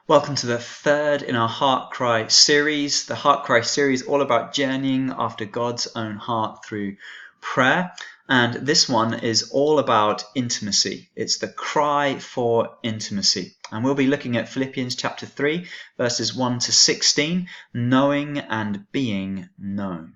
Welcome to the third in our Heartcry series. The Heartcry series all about journeying after God's own heart through prayer. And this one is all about intimacy. It's the cry for intimacy. And we'll be looking at Philippians chapter 3, verses 1 to 16, knowing and being known.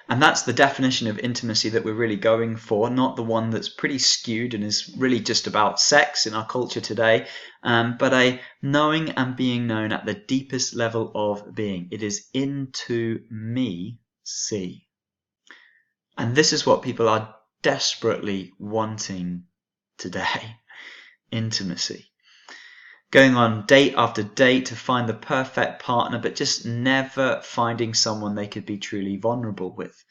And that's the definition of intimacy that we're really going for, not the one that's pretty skewed and is really just about sex in our culture today, but a knowing and being known at the deepest level of being. It is into me see. And this is what people are desperately wanting today. Intimacy. Going on date after date to find the perfect partner, but just never finding someone they could be truly vulnerable with.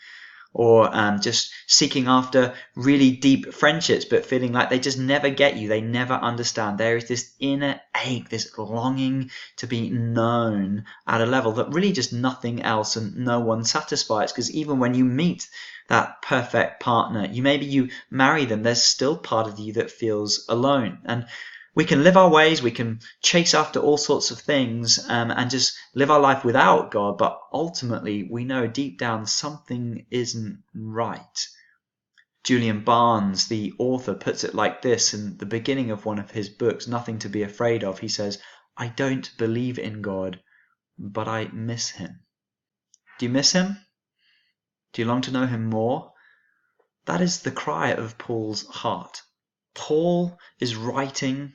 Or just seeking after really deep friendships, but feeling like they just never get you. They never understand. There is this inner ache, this longing to be known at a level that really just nothing else and no one satisfies. Because even when you meet that perfect partner, maybe you marry them, there's still part of you that feels alone. And we can live our ways, we can chase after all sorts of things and just live our life without God, but ultimately we know deep down something isn't right. Julian Barnes, the author, puts it like this in the beginning of one of his books, Nothing to be Afraid of. He says, "I don't believe in God, but I miss him." Do you miss him? Do you long to know him more? That is the cry of Paul's heart. Paul is writing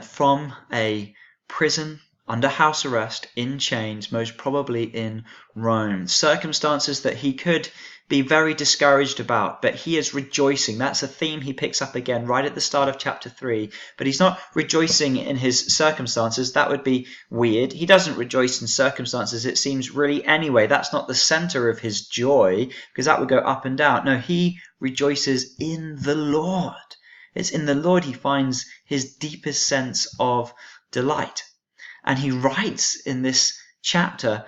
from a prison under house arrest in chains, most probably in Rome. Circumstances that he could be very discouraged about, but he is rejoicing. That's a theme he picks up again right at the start of chapter 3. But he's not rejoicing in his circumstances. That would be weird. He doesn't rejoice in circumstances, it seems, really anyway. That's not the center of his joy, because that would go up and down. No, he rejoices in the Lord. It's in the Lord he finds his deepest sense of delight. And he writes in this chapter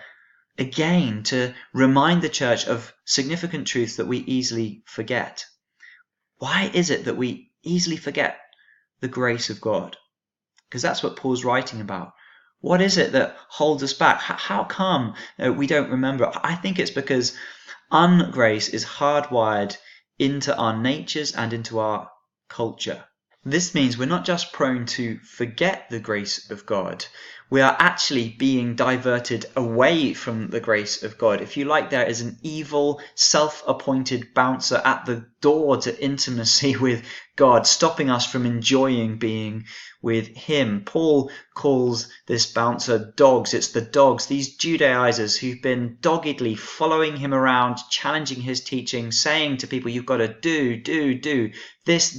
again to remind the church of significant truths that we easily forget. Why is it that we easily forget the grace of God? Because that's what Paul's writing about. What is it that holds us back? How come we don't remember? I think it's because ungrace is hardwired into our natures and into our culture. This means we're not just prone to forget the grace of God, we are actually being diverted away from the grace of God. If you like, there is an evil, self-appointed bouncer at the door to intimacy with God, stopping us from enjoying being with him. Paul calls this bouncer dogs. It's the dogs, these Judaizers who've been doggedly following him around, challenging his teaching, saying to people, you've got to do this,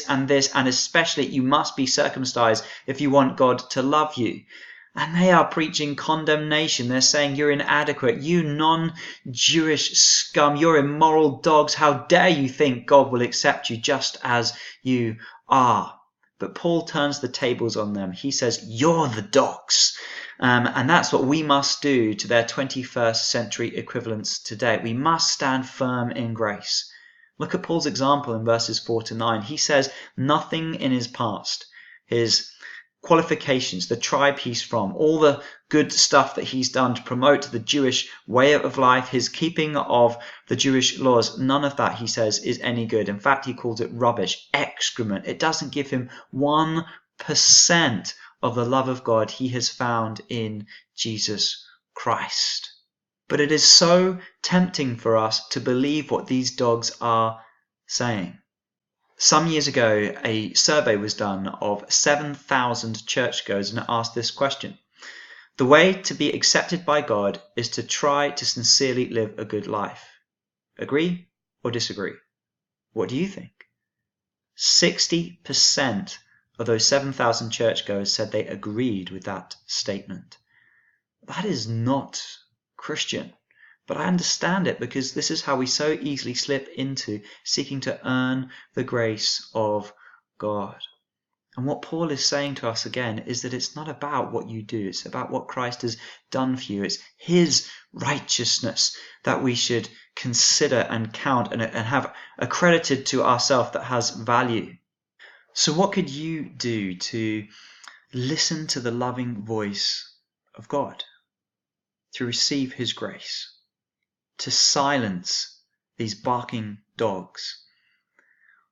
and especially you must be circumcised if you want God to love you. And they are preaching condemnation. They're saying you're inadequate, you non-Jewish scum, you're immoral dogs. How dare you think God will accept you just as you are? But Paul turns the tables on them. He says, you're the dogs. And that's what we must do to their 21st century equivalents today. We must stand firm in grace. Look at Paul's example in verses 4 to 9. He says nothing in his past, his qualifications, the tribe he's from, all the good stuff that he's done to promote the Jewish way of life, his keeping of the Jewish laws, none of that, he says, is any good. In fact, he calls it rubbish, excrement. It doesn't give him 1% of the love of God he has found in Jesus Christ. But it is so tempting for us to believe what these dogs are saying. Some years ago, a survey was done of 7,000 churchgoers, and it asked this question. The way to be accepted by God is to try to sincerely live a good life. Agree or disagree? What do you think? 60% of those 7,000 churchgoers said they agreed with that statement. That is not Christian. But I understand it, because this is how we so easily slip into seeking to earn the grace of God. And what Paul is saying to us again is that it's not about what you do. It's about what Christ has done for you. It's his righteousness that we should consider and count and have accredited to ourselves that has value. So what could you do to listen to the loving voice of God, to receive his grace, to silence these barking dogs.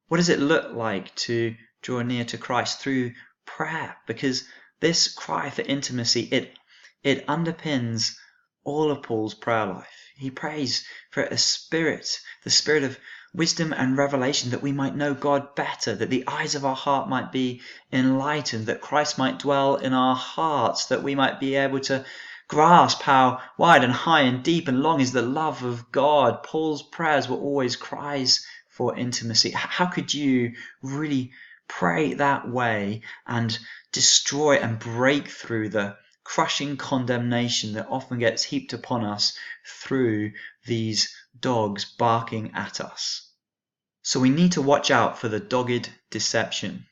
What does it look like to draw near to Christ? Through prayer, because this cry for intimacy, it underpins all of Paul's prayer life. He prays for a spirit, the spirit of wisdom and revelation, that we might know God better, that the eyes of our heart might be enlightened, that Christ might dwell in our hearts, that we might be able to grasp how wide and high and deep and long is the love of God. Paul's prayers were always cries for intimacy. How could you really pray that way and destroy and break through the crushing condemnation that often gets heaped upon us through these dogs barking at us? So we need to watch out for the dogged deception,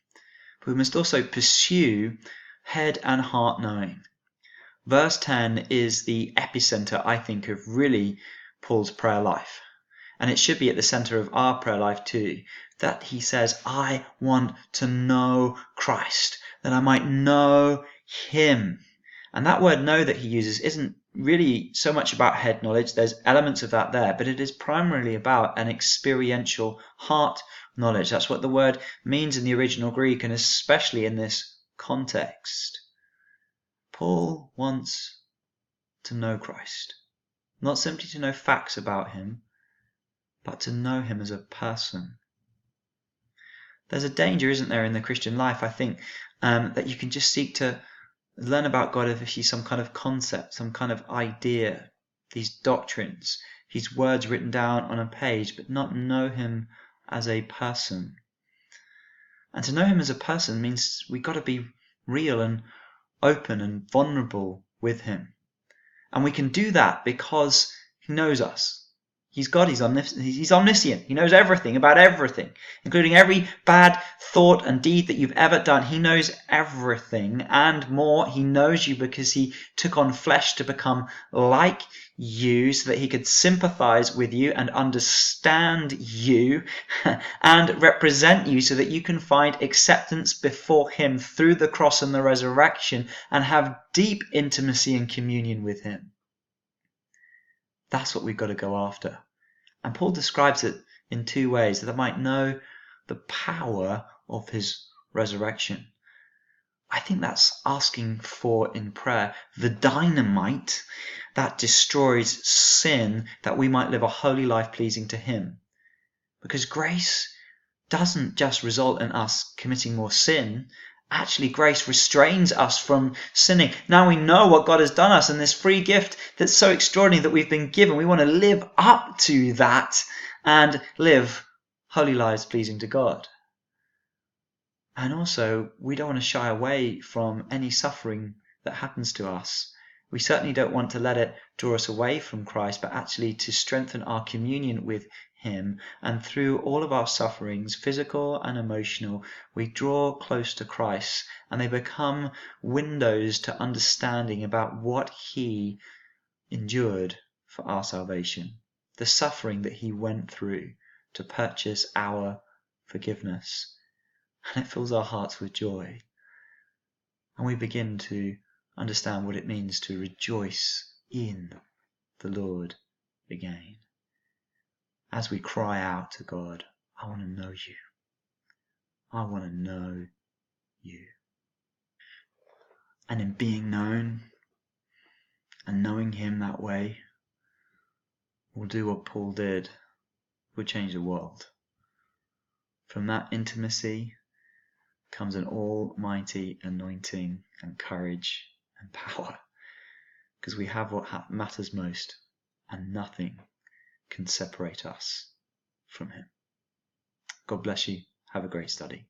but we must also pursue head and heart knowing. Verse 10 is the epicenter, I think, of really Paul's prayer life. And it should be at the center of our prayer life too, that he says, I want to know Christ, that I might know him. And that word know that he uses isn't really so much about head knowledge. There's elements of that there, but it is primarily about an experiential heart knowledge. That's what the word means in the original Greek, and especially in this context. Paul wants to know Christ, not simply to know facts about him, but to know him as a person. There's a danger, isn't there, in the Christian life, I think, that you can just seek to learn about God as if he's some kind of concept, some kind of idea, these doctrines, these words written down on a page, but not know him as a person. And to know him as a person means we've got to be real and open and vulnerable with him. And we can do that because he knows us. He's God, he's omniscient. He knows everything about everything, including every bad thought and deed that you've ever done. He knows everything and more. He knows you because he took on flesh to become like you so that he could sympathize with you and understand you and represent you so that you can find acceptance before him through the cross and the resurrection and have deep intimacy and communion with him. That's what we've got to go after. And Paul describes it in two ways, that I might know the power of his resurrection. I think that's asking for in prayer the dynamite that destroys sin, that we might live a holy life pleasing to him. Because grace doesn't just result in us committing more sin. Actually, grace restrains us from sinning. Now we know what God has done us and this free gift that's so extraordinary that we've been given. We want to live up to that and live holy lives pleasing to God. And also, we don't want to shy away from any suffering that happens to us. We certainly don't want to let it draw us away from Christ, but actually to strengthen our communion with him. And through all of our sufferings, physical and emotional, we draw close to Christ, and they become windows to understanding about what he endured for our salvation, the suffering that he went through to purchase our forgiveness. And it fills our hearts with joy. And we begin to understand what it means to rejoice in the Lord again. As we cry out to God, I want to know you. I want to know you. And in being known and knowing him that way, we'll do what Paul did. We'll change the world. From that intimacy comes an almighty anointing and courage and power, because we have what matters most, and nothing can separate us from him. God bless you. Have a great study.